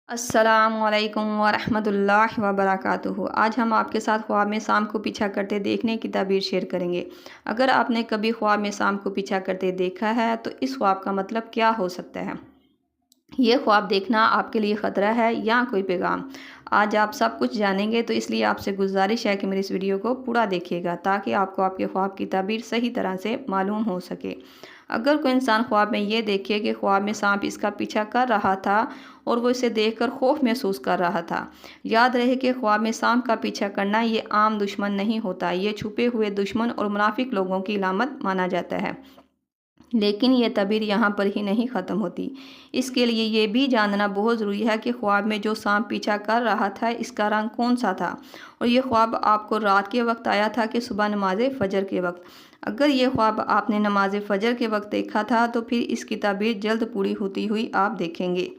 अस्सलामुअलैकुम वरहमतुल्लाहि वबरकातुहू। आज हम आपके साथ ख्वाब में शाम को पीछा करते देखने की ताबीर शेयर करेंगे। अगर आपने कभी ख्वाब में शाम को पीछा करते देखा है तो इस ख्वाब का मतलब क्या हो सकता है। ये ख्वाब देखना आपके लिए ख़तरा है या कोई पैगाम। आज आप सब कुछ जानेंगे, तो इसलिए आपसे गुजारिश है कि मेरी इस वीडियो को पूरा देखिएगा ताकि आपको आपके ख्वाब की ताबीर सही तरह से मालूम हो सके। अगर कोई इंसान ख्वाब में ये देखे कि ख्वाब में सांप इसका पीछा कर रहा था और वो इसे देखकर खौफ महसूस कर रहा था, याद रहे कि ख्वाब में सांप का पीछा करना ये आम दुश्मन नहीं होता, ये छुपे हुए दुश्मन और मुनाफिक लोगों की अलामत माना जाता है। लेकिन ये तबीर यहाँ पर ही नहीं ख़त्म होती। इसके लिए ये भी जानना बहुत ज़रूरी है कि ख्वाब में जो सांप पीछा कर रहा था इसका रंग कौन सा था, और ये ख्वाब आपको रात के वक्त आया था कि सुबह नमाज फ़जर के वक्त। अगर ये ख्वाब आपने नमाज फ़जर के वक्त देखा था तो फिर इसकी ताबीर जल्द पूरी होती हुई आप देखेंगे,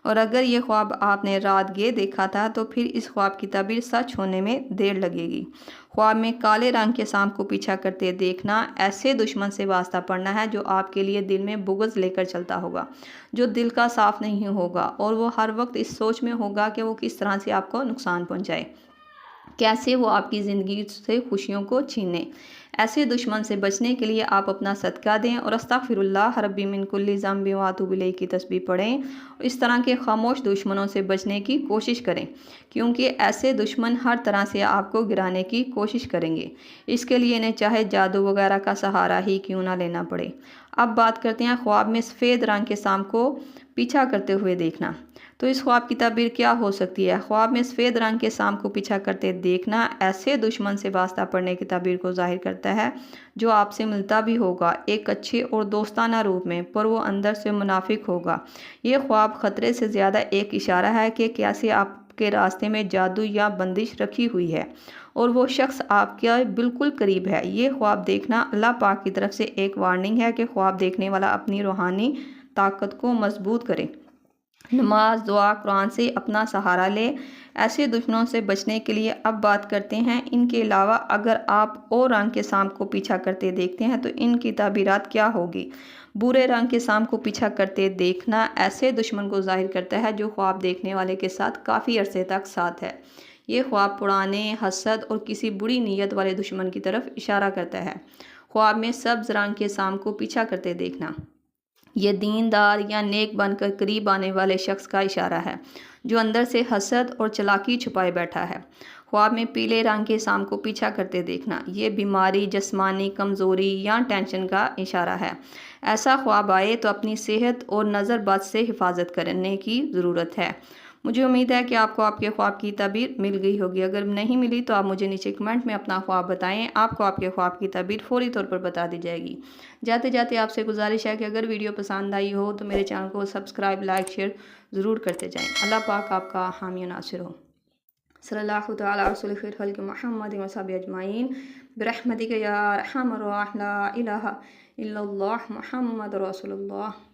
और अगर ये ख्वाब आपने रात गे देखा था तो फिर इस ख्वाब की ताबीर सच होने में देर लगेगी। ख्वाब में काले रंग के सांप को पीछा करते देखना ऐसे दुश्मन से वास्ता पड़ना है जो आपके लिए दिल में बुग़्ज़ लेकर चलता होगा, जो दिल का साफ नहीं होगा, और वो हर वक्त इस सोच में होगा कि वो किस तरह से आपको नुकसान पहुंचाए, कैसे वो आपकी ज़िंदगी से खुशियों को छीने। ऐसे दुश्मन से बचने के लिए आप अपना सदका दें और अस्तगफिरुल्लाह रब्बी मिन कुल्ली ज़ंबि व अतूबु इलैहि की तस्बीह पढ़ें। इस तरह के खामोश दुश्मनों से बचने की कोशिश करें, क्योंकि ऐसे दुश्मन हर तरह से आपको गिराने की कोशिश करेंगे। इसके लिए इन्हें चाहे जादू वगैरह का सहारा ही क्यों ना लेना पड़े। अब बात करते हैं ख्वाब में सफ़ेद रंग के सांप को पीछा करते हुए देखना। तो इस ख्वाब की ताबीर क्या हो सकती है। ख्वाब में सफ़ेद रंग के सांप को पीछा करते देखना ऐसे दुश्मन से वास्ता पड़ने की ताबीर को जाहिर करता है जो आपसे मिलता भी होगा एक अच्छे और दोस्ताना रूप में, पर वो अंदर से मुनाफिक होगा। ये ख्वाब ख़तरे से ज़्यादा एक इशारा है कि कैसे आपके रास्ते में जादू या बंदिश रखी हुई है और वो शख्स आपके बिल्कुल करीब है। ये ख्वाब देखना अल्लाह पाक की तरफ से एक वार्निंग है कि ख्वाब देखने वाला अपनी रूहानी ताकत को मजबूत करे, नमाज दुआ कुरान से अपना सहारा ले ऐसे दुश्मनों से बचने के लिए। अब बात करते हैं इनके अलावा अगर आप और रंग के सांप को पीछा करते देखते हैं तो इनकी ताबीरात क्या होगी। बुरे रंग के सांप को पीछा करते देखना ऐसे दुश्मन को जाहिर करता है जो ख्वाब देखने वाले के साथ काफ़ी अरसे तक साथ है। ये ख्वाब पुराने हसद और किसी बुरी नीयत वाले दुश्मन की तरफ इशारा करता है। ख्वाब में सब्ज रंग के सांप को पीछा करते देखना ये दीनदार या नेक बनकर करीब आने वाले शख्स का इशारा है जो अंदर से हसद और चालाकी छुपाए बैठा है। ख्वाब में पीले रंग के सांप को पीछा करते देखना ये बीमारी, जिस्मानी कमज़ोरी या टेंशन का इशारा है। ऐसा ख्वाब आए तो अपनी सेहत और नज़र बद से हिफाजत करने की ज़रूरत है। मुझे उम्मीद है कि आपको आपके ख्वाब की ताबीर मिल गई होगी। अगर नहीं मिली तो आप मुझे नीचे कमेंट में अपना ख्वाब बताएं, आपको आपके ख्वाब की ताबीर फौरी तौर पर बता दी जाएगी। जाते जाते आपसे गुजारिश है कि अगर वीडियो पसंद आई हो तो मेरे चैनल को सब्सक्राइब, लाइक, शेयर ज़रूर करते जाएँ। अल्लाह पाक आपका हामी नासिर हो। सल्लल्लाहु तआला अला रसूलिल खल्क़ मुहम्मद व सहाबिहि अजमाइन बिरहमतिका या अरहमर राहिमीन। ला इलाहा इल्लल्लाह मुहम्मद रसूलुल्लाह।